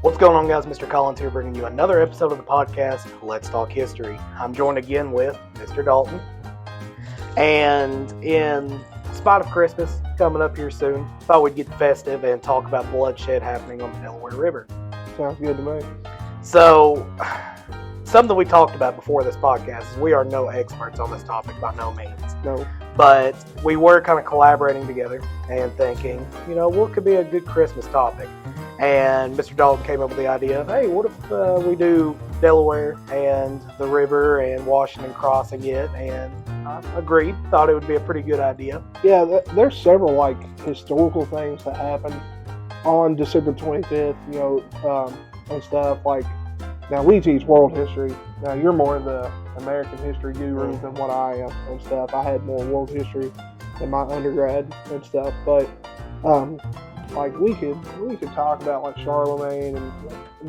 What's going on, guys? Mr. Collins here, bringing you another episode of the podcast, Let's Talk History. I'm joined again with Mr. Dalton. And in spite of Christmas coming up here soon, thought we'd get festive and talk about bloodshed happening on the Delaware River. Sounds good to me. So, something we talked about before this podcast is we are no experts on this topic by no means. No. But we were kind of collaborating together and thinking, what could be a good Christmas topic? And Mr. Dalton came up with the idea of, hey, what if we do Delaware and the river and Washington crossing it? And I agreed. Thought it would be a pretty good idea. Yeah, there's several historical things that happened on December 25th, and stuff like. Now we teach world history. Now you're more the American history guru than what I am and stuff. I had more world history in my undergrad and stuff, but we could talk about Charlemagne and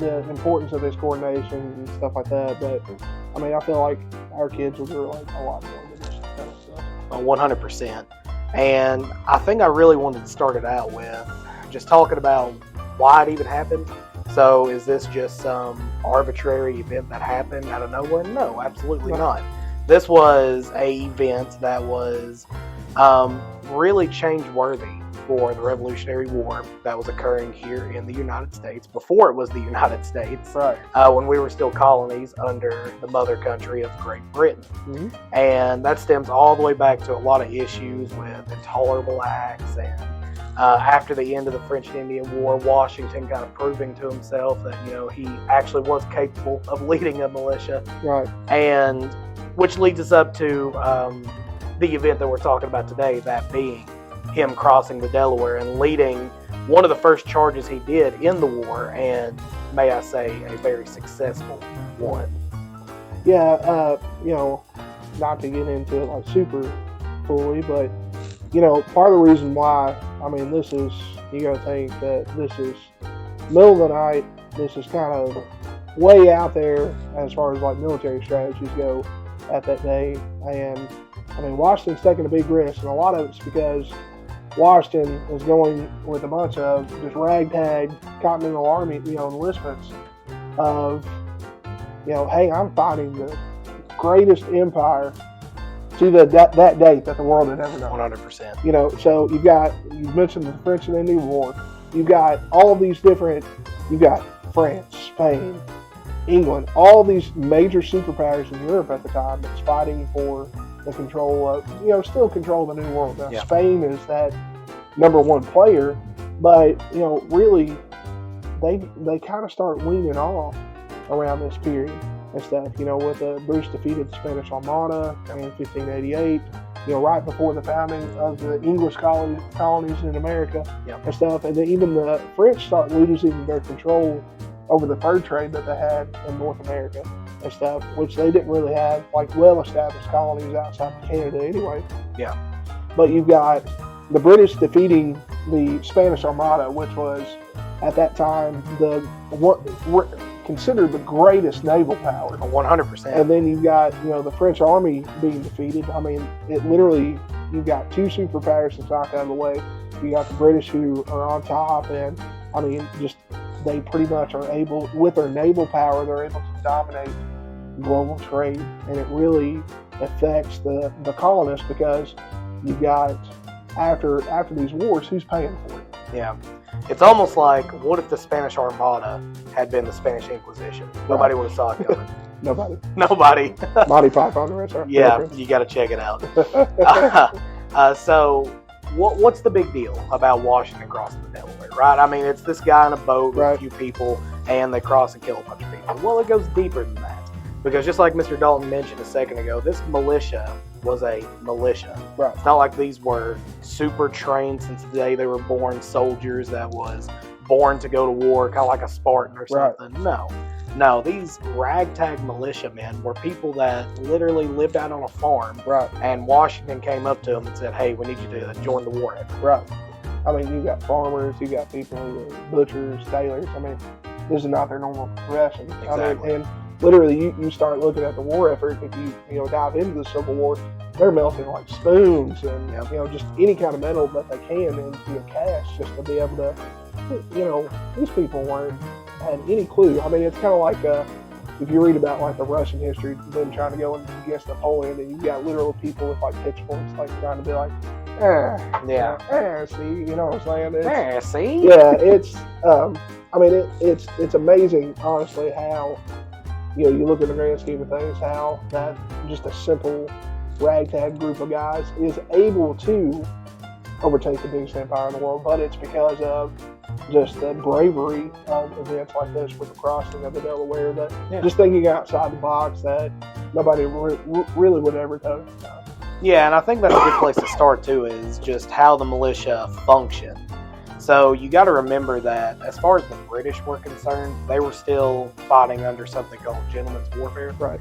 the importance of his coronation and stuff like that. But I mean, I feel like our kids will do a lot more than this kind of stuff. 100%. And I think I really wanted to start it out with just talking about why it even happened. So is this just some arbitrary event that happened out of nowhere? No, absolutely not. This was an event that was really change-worthy for the Revolutionary War that was occurring here in the United States before it was the United States, right? When we were still colonies under the mother country of Great Britain. Mm-hmm. And that stems all the way back to a lot of issues with intolerable acts and after the end of the French and Indian War, Washington kind of proving to himself that, he actually was capable of leading a militia. Right. And which leads us up to the event that we're talking about today, that being him crossing the Delaware and leading one of the first charges he did in the war, and may I say, a very successful one. Yeah, not to get into it super fully, but part of the reason why, this is, you got to think that this is middle of the night. This is kind of way out there as far as military strategies go at that day. And Washington's taking a big risk, and a lot of it's because Washington is going with a bunch of just ragtag Continental Army, enlistments of, hey, I'm fighting the greatest empire to that date that the world had ever known. 100%. So you mentioned the French and Indian War. You've got all of these you've got France, Spain, England, all these major superpowers in Europe at the time that's fighting for the control of, still control the New World. Now, Spain is that number one player, but, really, they kind of start weaning off around this period and stuff, with Bruce defeated the Spanish Armada in 1588, right before the founding of the English colonies in America and stuff. And then even the French start losing their control over the fur trade that they had in North America and stuff, which they didn't really have well-established colonies outside of Canada anyway. Yeah. But you've got the British defeating the Spanish Armada, which was at that time considered the greatest naval power. 100%. And then you've got, the French army being defeated. It literally, you've got two superpowers that's knocked out of the way. You got the British who are on top, and they pretty much are able, with their naval power, they're able to dominate global trade. And it really affects the colonists because you've got, after these wars, who's paying for it? Yeah. It's almost like, what if the Spanish Armada had been the Spanish Inquisition? Nobody would have saw it coming. Nobody. Monty Python, the restaurant. Yeah, you got to check it out. So, what's the big deal about Washington crossing the Delaware, right? It's this guy in a boat with a few people, and they cross and kill a bunch of people. Well, it goes deeper than that. Because just like Mr. Dalton mentioned a second ago, this militia was a militia. Right. It's not like these were super trained since the day they were born soldiers that was born to go to war, kind of like a Spartan or something. Right. No, these ragtag militiamen were people that literally lived out on a farm. Right. And Washington came up to them and said, hey, we need you to join the war effort. Right. You got farmers, you got people who are butchers, tailors. This is not their normal profession. Exactly. And literally, you start looking at the war effort. If you dive into the Civil War, they're melting spoons and just any kind of metal that they can into a cast just to be able to. These people weren't had any clue. I mean, it's kind of like if you read about like the Russian history, them trying to go against Napoleon, and you got literal people with like pitchforks, like trying to be like, see, you know what I'm saying? See, yeah, it's. I mean, it's amazing, honestly, how you look at the grand scheme of things, how that just a simple ragtag group of guys is able to overtake the biggest empire in the world, but it's because of just the bravery of events like this with the crossing of the Delaware, that just thinking outside the box that nobody really would ever tell. Yeah, and I think that's a good place to start too, is just how the militia function. So you got to remember that as far as the British were concerned, they were still fighting under something called gentleman's warfare. Right.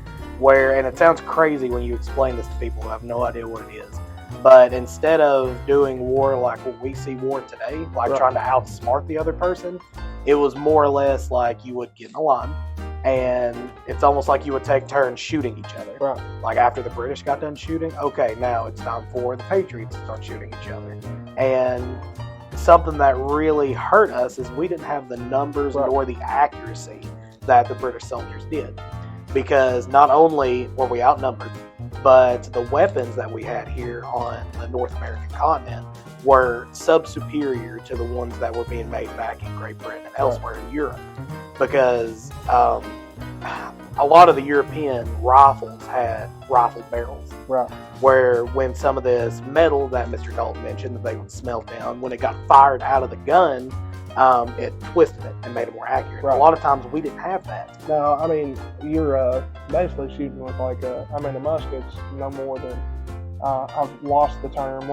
And it sounds crazy when you explain this to people who have no idea what it is. But instead of doing war like what we see war today, like trying to outsmart the other person, it was more or less like you would get in a line, and it's almost like you would take turns shooting each other. Right. Like after the British got done shooting, okay, now it's time for the Patriots to start shooting each other. And something that really hurt us is we didn't have the numbers nor the accuracy that the British soldiers did. Because not only were we outnumbered, but the weapons that we had here on the North American continent were sub-superior to the ones that were being made back in Great Britain and elsewhere in Europe. Because a lot of the European rifles had rifled barrels. Right. Where when some of this metal that Mr. Dalton mentioned that they would smelt down, when it got fired out of the gun, it twisted it and made it more accurate. Right. A lot of times we didn't have that. No, I mean, you're basically shooting with like a musket's no more than, I've lost the term,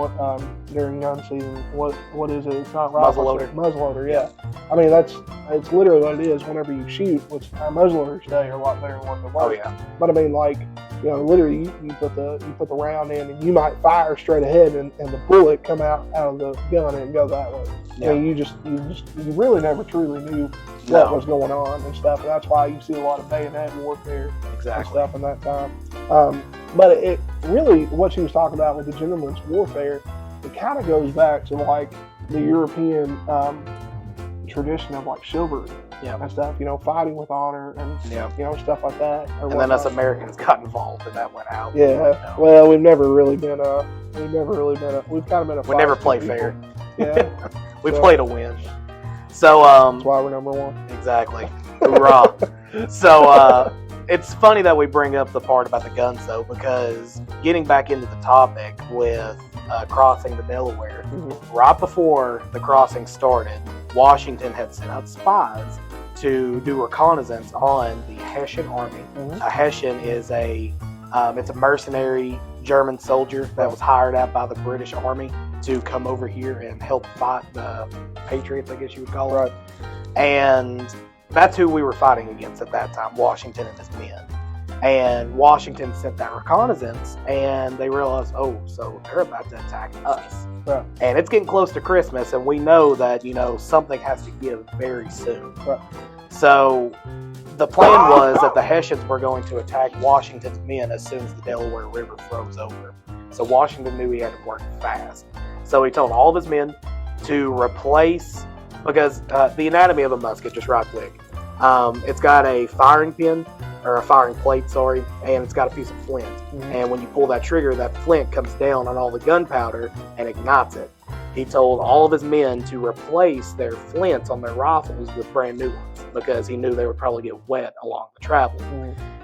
during gun season, what is it? It's not rifle. Muzzleloader, yeah. I mean, it's literally what it is whenever you shoot, which our muzzleloaders today are a lot better than what they were. Oh, yeah. But I mean, like, literally you put the round in and you might fire straight ahead and the bullet come out of the gun and go that way. Yeah. I mean, you really never truly knew what was going on and stuff, and that's why you see a lot of bayonet warfare and stuff in that time. But it really, what she was talking about with the gentleman's warfare, it kind of goes back to like the European tradition of like chivalry and stuff, fighting with honor and stuff like that. And then us Americans got involved and that went out. Yeah. Well, we've kind of been a we never play fair. Yeah. We play to win. So that's why we're number one. Exactly. Hoorah. So it's funny that we bring up the part about the guns though, because getting back into the topic with crossing the Delaware, right before the crossing started, Washington had sent out spies to do reconnaissance on the Hessian army. A Hessian is it's a mercenary German soldier that was hired out by the British Army to come over here and help fight the Patriots, I guess you would call it. Right. And that's who we were fighting against at that time, Washington and his men. And Washington sent that reconnaissance, and they realized, so they're about to attack us. Right. And it's getting close to Christmas, and we know that, something has to give very soon. Right. So the plan was that the Hessians were going to attack Washington's men as soon as the Delaware River froze over. So Washington knew he had to work fast. So he told all of his men to replace, because the anatomy of a musket, just right quick, it's got a firing pin, or a firing plate, and it's got a piece of flint. And when you pull that trigger, that flint comes down on all the gunpowder and ignites it. He told all of his men to replace their flints on their rifles with brand new ones, because he knew they would probably get wet along the travel.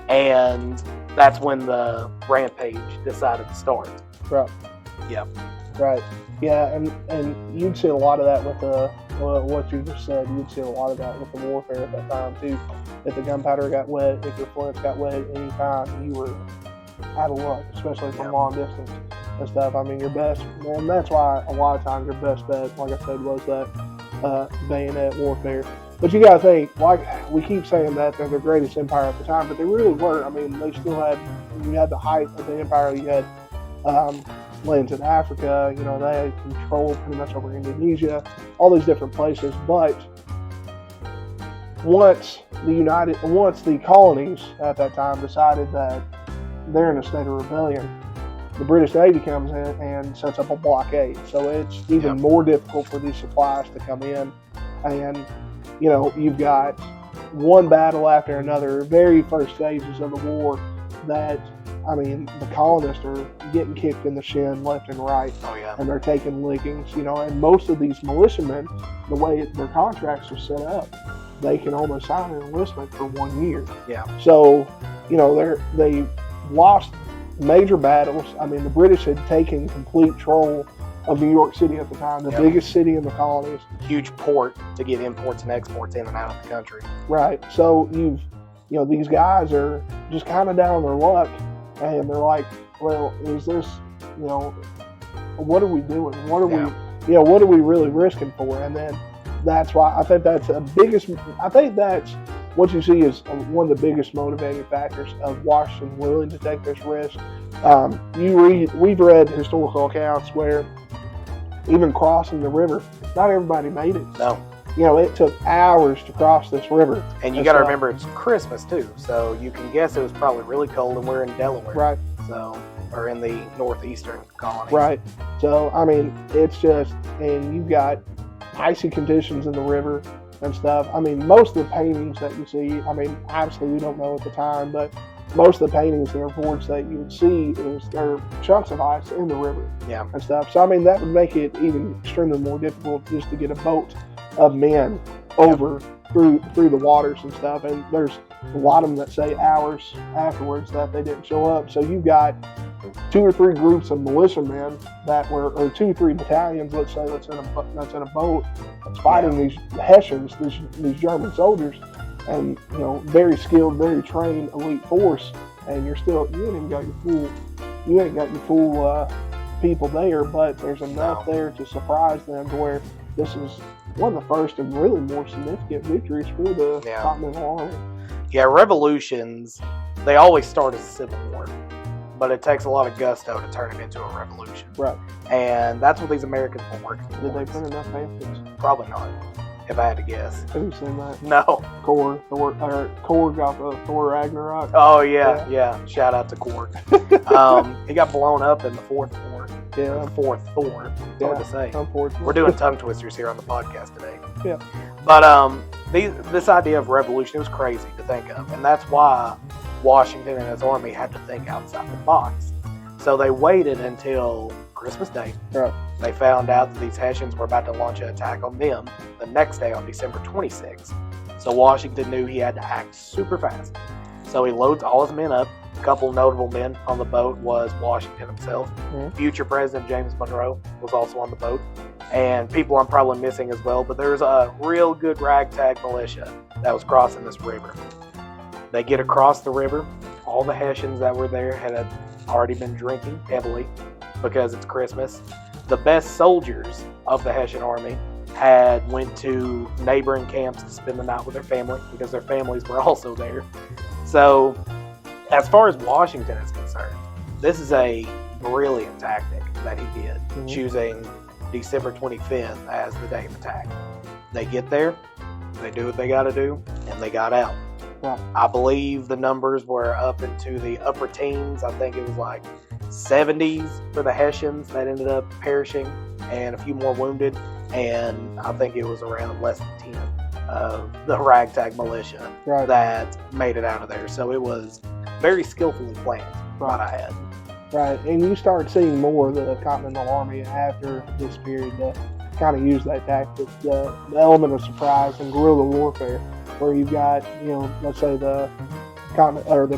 And that's when the rampage decided to start. Right. Yeah. Right. Yeah, and you'd see a lot of that with what you just said. You'd see a lot of that with the warfare at that time too. If the gunpowder got wet, if your flints got wet at any time, you were out of luck, especially from long distance and stuff. I mean, your best, and that's why a lot of times your best bet, like I said, was that bayonet warfare. But you got to think, like we keep saying that they're the greatest empire at the time, but they really were. I mean, they still had, you had the height of the empire. You had lands in Africa. They had control pretty much over Indonesia, all these different places. But once the colonies at that time decided that they're in a state of rebellion, the British Navy comes in and sets up a blockade. So it's even more difficult for these supplies to come in. And, you've got one battle after another, very first stages of the war, that, I mean, the colonists are getting kicked in the shin left and right. Oh, yeah. And they're taking lickings, and most of these militiamen, the way their contracts are set up, they can only sign an enlistment for 1 year. Yeah. So, they lost major battles. I mean, the British had taken complete control of New York City at the time, the biggest city in the colonies. Huge port to get imports and exports in and out of the country. Right. So these guys are just kind of down on their luck, and they're like, well, is this, what are we doing? What are what are we really risking for? And then that's why I think that's what you see is one of the biggest motivating factors of Washington willing to take this risk. We've read historical accounts where even crossing the river, not everybody made it. No. It took hours to cross this river. And you got to remember it's Christmas too, so you can guess it was probably really cold, and we're in Delaware. Right. So, or in the northeastern colonies. Right. So, I mean, it's just, and you've got icy conditions in the river and stuff. I mean, most of the paintings that you see, I mean, obviously we don't know at the time, but most of the paintings and reports that you would see there are chunks of ice in the river. Yeah. And stuff. So, I mean, that would make it even extremely more difficult just to get a boat of men over through the waters and stuff. And there's a lot of them that say hours afterwards that they didn't show up. So you've got 2 or 3 groups of militiamen or 2 or 3 battalions, let's say, that's in a boat that's fighting these Hessians, these German soldiers, and very skilled, very trained elite force. And you ain't even got your full people there, but there's enough there to surprise them to where this is one of the first and really more significant victories for the Continental Army. Yeah, revolutions, they always start as a civil war, but it takes a lot of gusto to turn it into a revolution. Right. And that's what these Americans were working for. Did they print enough pamphlets? Probably not, if I had to guess. Have you seen that? No. Korg got the Thor Ragnarok. Oh, yeah. Shout out to Korg. He got blown up in the fourth Thor. Yeah. The fourth Thor. It's hard to say. Unfortunately. We're doing tongue twisters here on the podcast today. Yeah. But this idea of revolution, it was crazy to think of. And that's why Washington and his army had to think outside the box. So they waited until Christmas Day. Right. They found out that these Hessians were about to launch an attack on them the next day on December 26th. So Washington knew he had to act super fast. So he loads all his men up. A couple notable men on the boat was Washington himself. Mm-hmm. Future President James Monroe was also on the boat. And people I'm probably missing as well, but there's a real good ragtag militia that was crossing this river. They get across the river. All the Hessians that were there had already been drinking heavily because it's Christmas. The best soldiers of the Hessian army had went to neighboring camps to spend the night with their family because their families were also there. So as far as Washington is concerned, this is a brilliant tactic that he did, choosing December 25th as the day of attack. They get there, they do what they got to do, and they got out. Right. I believe the numbers were up into the upper teens. I think it was like 70s for the Hessians that ended up perishing and a few more wounded. And I think it was around less than 10 of the ragtag militia that made it out of there. So it was very skillfully planned, might I add. Right, and you start seeing more of the Continental Army after this period to kind of use that tactic, the element of surprise and guerrilla warfare, where you've got, let's say the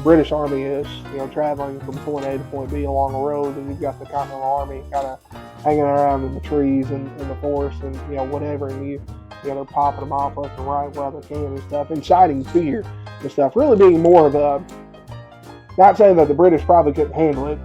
British Army is, traveling from point A to point B along a road, and you've got the Continental Army kind of hanging around in the trees and in the forest and whatever, and they're popping them off left and right while they can and stuff, inciting fear and stuff. Really being more of a, not saying that the British probably couldn't handle it.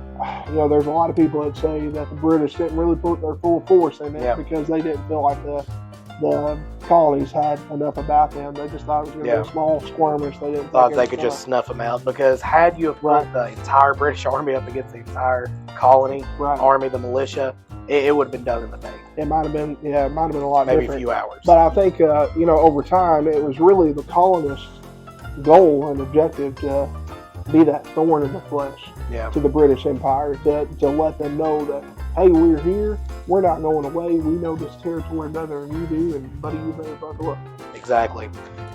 There's a lot of people that say that the British didn't really put their full force in it because they didn't feel like the colonies had enough about them. They just thought it was going to be a small skirmish. They didn't thought they could just snuff them out, because had you have put the entire British Army up against the entire colony army, the militia, it would have been done in the day. It might have been, a lot maybe different. A few hours. But I think, over time, it was really the colonists' goal and objective to be that thorn in the flesh to the British Empire, to let them know that, hey, we're here, we're not going away, we know this territory better than you do, and buddy, you better buckle up. Exactly.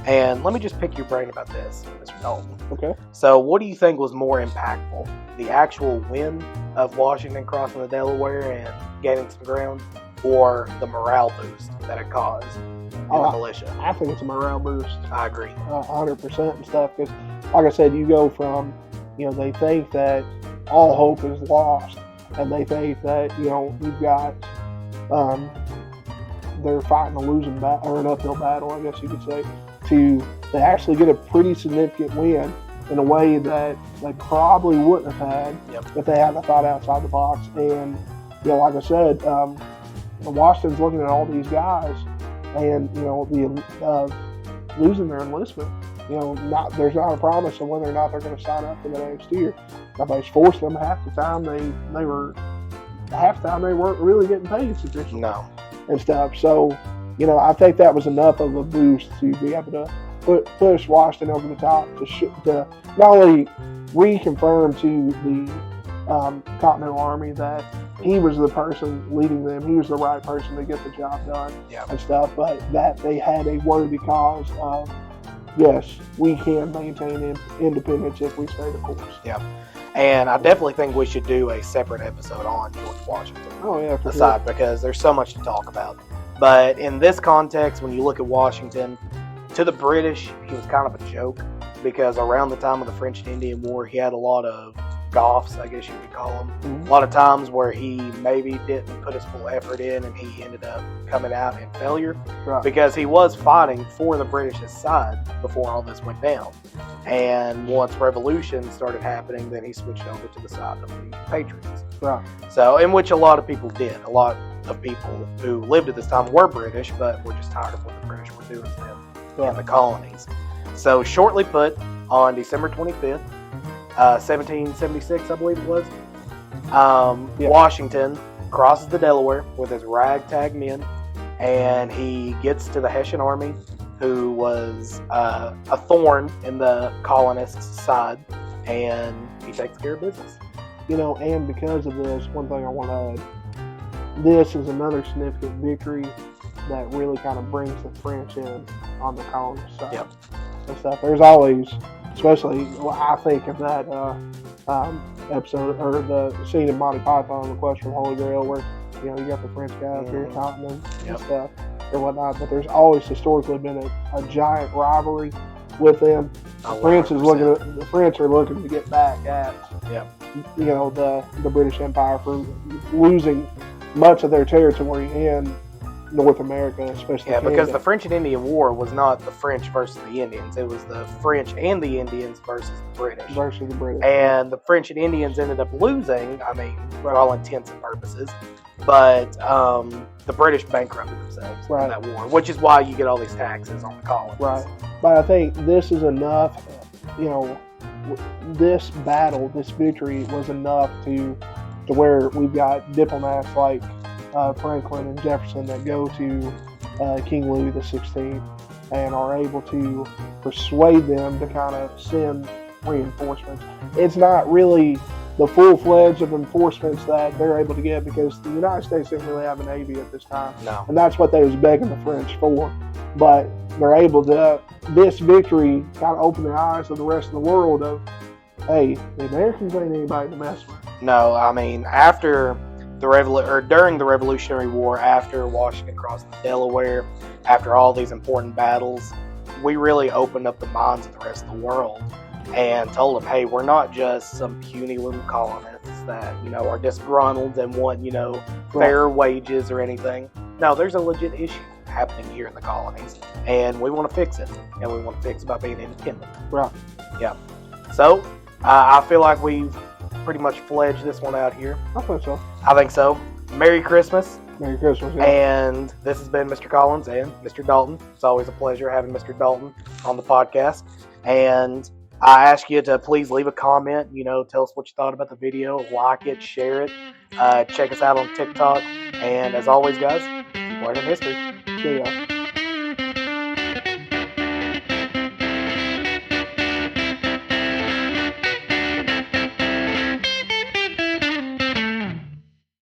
And let me just pick your brain about this, Mr. Dalton. Okay. So what do you think was more impactful? The actual win of Washington crossing the Delaware and gaining some ground, or the morale boost that it caused in the militia? I think it's a morale boost. I agree. 100% and stuff. Because, like I said, you go from, they think that all hope is lost, and they think that, you've got, they're fighting a losing battle, or an uphill battle, I guess you could say, to they actually get a pretty significant win in a way that they probably wouldn't have had if they hadn't thought outside the box. And, like I said, Washington's looking at all these guys, and losing their enlistment. There's not a promise of whether or not they're going to sign up for the next year. Nobody's forced them. Half the time they weren't really getting paid sufficiently. No. And stuff. So, I think that was enough of a boost to be able to push Washington over the top to not only reconfirm to the Continental Army that he was the person leading them, he was the right person to get the job done and stuff, but that they had a worthy cause of, yes, we can maintain independence if we stay the course. Yeah. And I definitely think we should do a separate episode on George Washington. Oh, yeah, for aside, sure. Because there's so much to talk about. But in this context, when you look at Washington, to the British, he was kind of a joke, because around the time of the French and Indian War, he had a lot of gaffes, I guess you could call them. Mm-hmm. A lot of times where he maybe didn't put his full effort in, and he ended up coming out in failure, because he was fighting for the British side before all this went down. And once revolution started happening, then he switched over to the side of the Patriots. Right. So, in which a lot of people did. A lot of people who lived at this time were British, but were just tired of what the British were doing to them in the colonies. So, shortly put, on December 25th, 1776, I believe it was, Washington crosses the Delaware with his ragtag men, and he gets to the Hessian army, who was a thorn in the colonists' side, and he takes care of business. And because of this, one thing I want to add, this is another significant victory that really kind of brings the French in on the colonist side and stuff. There's always, especially, I think of that episode, or the scene in Monty Python, The Quest for the Holy Grail, where, you got the French guy up here taunting them and stuff or whatnot, but there's always historically been a giant rivalry with them. The French are looking to get back at the British Empire for losing much of their territory in North America, especially Canada. Because the French and Indian War was not the French versus the Indians. It was the French and the Indians versus the British. And the French and Indians ended up losing, for all intents and purposes. But the British bankrupted themselves in that war, which is why you get all these taxes on the colonies. Right. But I think this is enough, this battle, this victory was enough to where we've got diplomats like Franklin and Jefferson that go to King Louis XVI and are able to persuade them to kind of send reinforcements. It's not really the full-fledged of enforcements that they're able to get, because the United States didn't really have a navy at this time. No. And that's what they was begging the French for. But they're able to, this victory kind of opened the eyes of the rest of the world of, hey, the Americans ain't anybody to mess with. No, after during the Revolutionary War, after Washington crossed the Delaware, after all these important battles, we really opened up the minds of the rest of the world and told them, hey, we're not just some puny little colonists that, are disgruntled and want, fair wages or anything. No, there's a legit issue happening here in the colonies, and we want to fix it, and we want to fix it by being independent. Right. Yeah. So, I feel like we've pretty much fledged this one out here. I think so. I think so. Merry Christmas. Merry Christmas, yeah. And this has been Mr. Collins and Mr. Dalton. It's always a pleasure having Mr. Dalton on the podcast. And I ask you to please leave a comment, tell us what you thought about the video, like it, share it, check us out on TikTok. And as always, guys, keep learning history. See ya.